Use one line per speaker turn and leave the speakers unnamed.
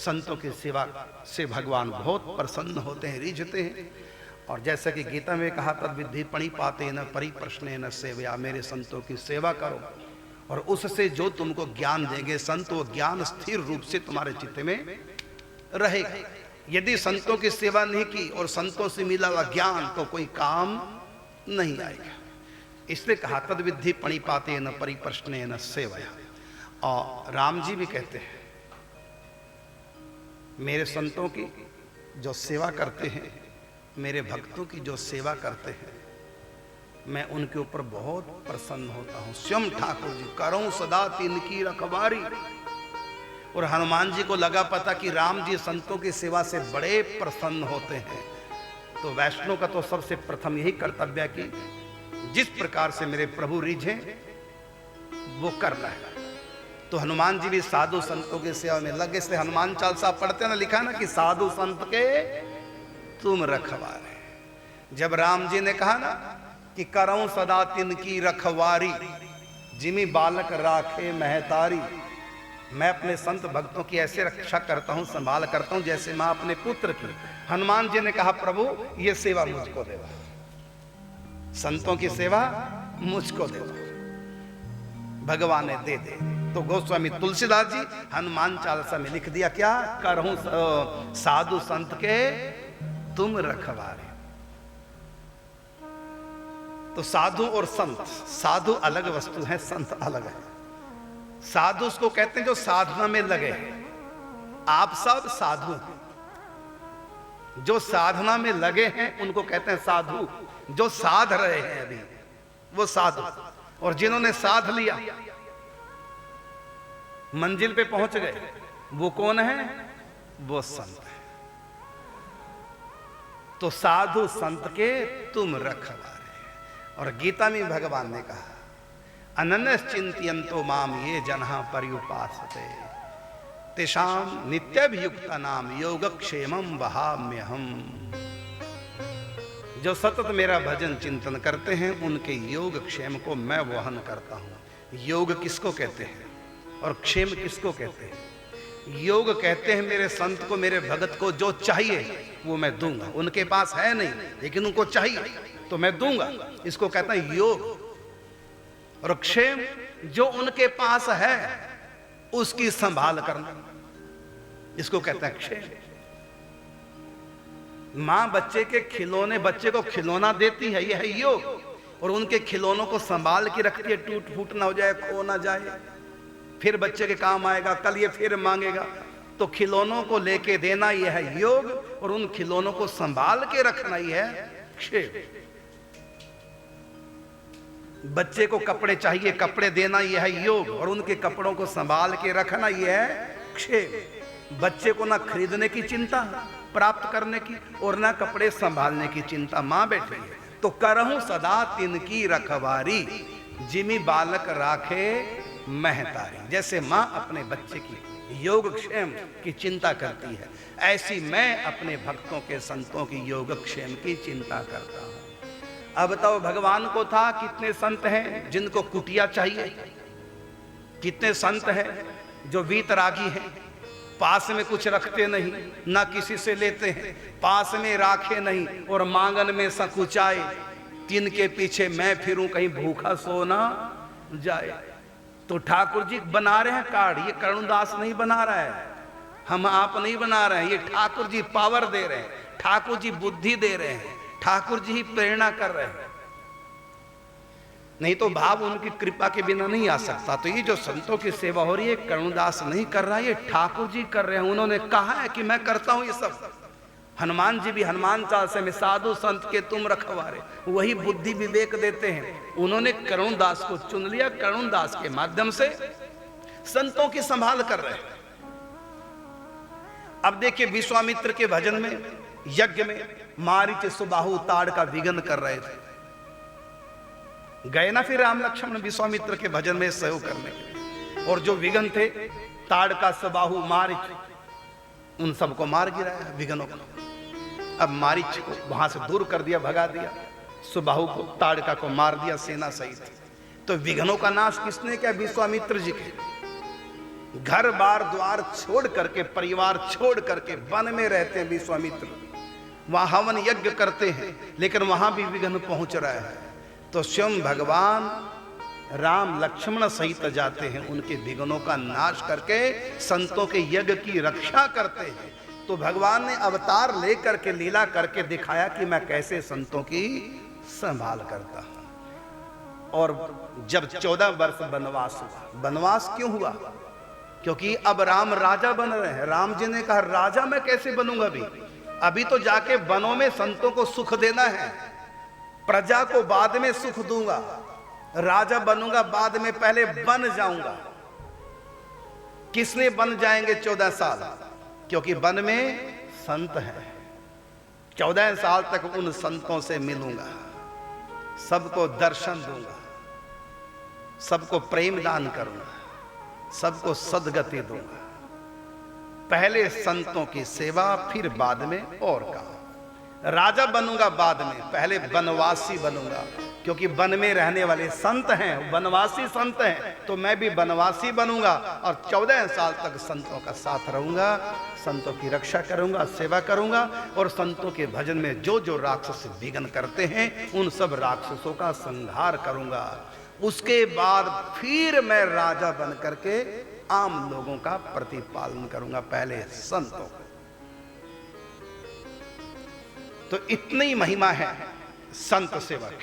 संतों की सेवा से भगवान बहुत प्रसन्न होते हैं, रिझते हैं। और जैसा कि गीता में कहा, तद विद्धि पणिपाते न परिप्रश्ने न सेवया, मेरे संतों की सेवा करो और उससे जो तुमको ज्ञान देंगे संत, वो ज्ञान स्थिर रूप से तुम्हारे चित्त में रहेगा। यदि संतों की सेवा नहीं की और संतों से मिला हुआ ज्ञान तो कोई काम नहीं आएगा। इसलिए कहा, तद विद्धि पणिपाते न परिप्रश्ने न सेवया। और राम जी भी कहते हैं, मेरे संतों की जो सेवा करते हैं, मेरे भक्तों की जो सेवा करते हैं, मैं उनके ऊपर बहुत प्रसन्न होता हूं। स्वयं ठाकुर जी करूं सदा तिनकी रखवारी। और हनुमान जी को लगा पता कि राम जी संतों की सेवा से बड़े प्रसन्न होते हैं, तो वैष्णव का तो सबसे प्रथम यही कर्तव्य है कि जिस प्रकार से मेरे प्रभु रिझे वो करना है। तो हनुमान जी भी साधु संतों की सेवा में लगे। इसलिए हनुमान चालीसा पढ़ते ना, लिखा ना कि साधु संत के तुम रखवारे। जब राम जी ने कहा ना कि करऊं सदा तिनकी रखवारी, जिमी बालक राखे महतारी, मैं अपने संत भक्तों की ऐसे रक्षा करता हूं, संभाल करता हूं जैसे मां अपने पुत्र की। हनुमान जी ने कहा, प्रभु ये सेवा मुझको देवा, संतों की सेवा मुझको देवा। भगवान ने दे दे। तो गोस्वामी तुलसीदास जी हनुमान चालीसा में लिख दिया क्या, करहूं साधु संत के तुम रखवारे। तो साधु और संत, साधु अलग वस्तु है, संत अलग है। साधु उसको कहते हैं जो साधना में लगे हैं। आप सब साधु, जो साधना में लगे हैं उनको कहते हैं साधु। जो साध रहे हैं अभी वो साधु, और जिन्होंने साध लिया, मंजिल पे पहुंच गए, वो कौन है? वो संत है। तो साधु संत के तुम रखवारे। और गीता में भगवान ने कहा, अनन्यश्चिन्तयन्तो माम ये जनः पर्युपासते तेषां नित्यभियुक्तानां योगक्षेमं वहाम्यहम्। जो सतत मेरा भजन चिंतन करते हैं उनके योग क्षेम को मैं वहन करता हूं। योग किसको कहते हैं और क्षेम किसको कहते हैं? योग कहते हैं मेरे संत को, मेरे भगत को जो चाहिए वो मैं दूंगा। उनके पास है नहीं लेकिन उनको चाहिए तो मैं दूंगा, इसको कहता है योग। और क्षेम, जो उनके पास है उसकी संभाल करना, इसको कहता है क्षेम। मां बच्चे के खिलौने, बच्चे को खिलौना देती है, यह है योग। और उनके खिलौनों को संभाल के रखती है, टूट फूट ना हो जाए, खो ना जाए, फिर बच्चे के काम आएगा, कल ये फिर मांगेगा। तो खिलौनों को लेके देना यह है योग, और उन खिलौनों को संभाल के रखना यह है क्षेम। बच्चे को कपड़े चाहिए, कपड़े देना यह है योग, और उनके कपड़ों को संभाल के रखना यह है क्षेम। बच्चे को ना खरीदने की चिंता प्राप्त करने की, और ना कपड़े संभालने की चिंता, मां बैठी है। तो करहूं सदा तिनकी रखवारी, जिमी बालक राखे महतारी। जैसे मां अपने बच्चे की योगक्षेम की चिंता करती है, ऐसी मैं अपने भक्तों के, संतों की योगक्षेम की चिंता करता हूं। अब बताओ, भगवान को था कितने संत हैं जिनको कुटिया चाहिए, कितने संत हैं जो वीतरागी हैं, पास में कुछ रखते नहीं, ना किसी से लेते हैं, पास में राखे नहीं और मांगन में संकुचाए, तिन के पीछे मैं फिरूं कहीं भूखा सोना जाए। तो ठाकुर जी बना रहे हैं कार्ड, ये करुणदास नहीं बना रहा है, हम आप नहीं बना रहे हैं, ये ठाकुर जी पावर दे रहे हैं, ठाकुर जी बुद्धि दे रहे हैं, ठाकुर जी ही प्रेरणा कर रहे हैं। नहीं तो भाव उनकी कृपा के बिना नहीं आ सकता। तो ये जो संतों की सेवा हो रही है, करुणदास नहीं कर रहा है, ये ठाकुर जी कर रहे हैं। उन्होंने कहा है कि मैं करता हूं ये सब। हनुमान जी भी हनुमान चालीसा में साधु संत के तुम रखवारे, वही बुद्धि विवेक देते हैं। उन्होंने करुणदास को चुन लिया, करुणदास के माध्यम से संतों की संभाल कर रहे हैं। अब देखिए, विश्वामित्र के भजन में, यज्ञ में मारीच सुबाहु ताड़ का विघन कर रहे थे। गए ना फिर राम लक्ष्मण विश्वामित्र के भजन में सहयोग करने के लिए, और जो विघन थे ताड़ का, सुबाहु, मारीच, उन सबको मार गिराया विघनों को। अब मारीच को वहां से दूर कर दिया, भगा दिया, सुबाहु को, ताड़का को मार दिया सेना सहित। तो विघ्नों का नाश किसने किया? विश्वामित्र जी के। घर बार द्वार छोड़ करके, परिवार छोड़ करके वन में रहते हैं विश्वामित्र। वहां हवन यज्ञ करते हैं, लेकिन वहां भी विघ्न पहुंच रहा है। तो स्वयं भगवान राम लक्ष्मण सहित जाते हैं, उनके विघ्नों का नाश करके संतों के यज्ञ की रक्षा करते हैं। तो भगवान ने अवतार लेकर के लीला करके दिखाया कि मैं कैसे संतों की संभाल करता हूं। और जब 14 वर्ष वनवास हुआ, वनवास क्यों हुआ? क्योंकि अब राम राजा बन रहे हैं। राम जी ने कहा राजा मैं कैसे बनूंगा? अभी तो जाके वनों में संतों को सुख देना है, प्रजा को बाद में सुख दूंगा, राजा बनूंगा बाद में, पहले बन जाऊंगा। किस लिए बन जाएंगे 14 साल? क्योंकि वन में संत हैं। 14 साल तक उन संतों से मिलूंगा, सबको दर्शन दूंगा, सबको प्रेम दान करूंगा, सबको सद्गति दूंगा। पहले संतों की सेवा, फिर बाद में और काम। राजा बनूंगा बाद में, पहले वनवासी बनूंगा। क्योंकि वन में रहने वाले संत हैं, वनवासी संत हैं, तो मैं भी वनवासी बनूंगा और 14 साल तक संतों का साथ रहूंगा, संतों की रक्षा करूंगा, सेवा करूंगा। और संतों के भजन में जो जो राक्षस विघ्न करते हैं, उन सब राक्षसों का संहार करूंगा। उसके बाद फिर मैं राजा बन करके आम लोगों का प्रतिपालन करूंगा, पहले संतों का। तो इतनी महिमा है संत सेवक।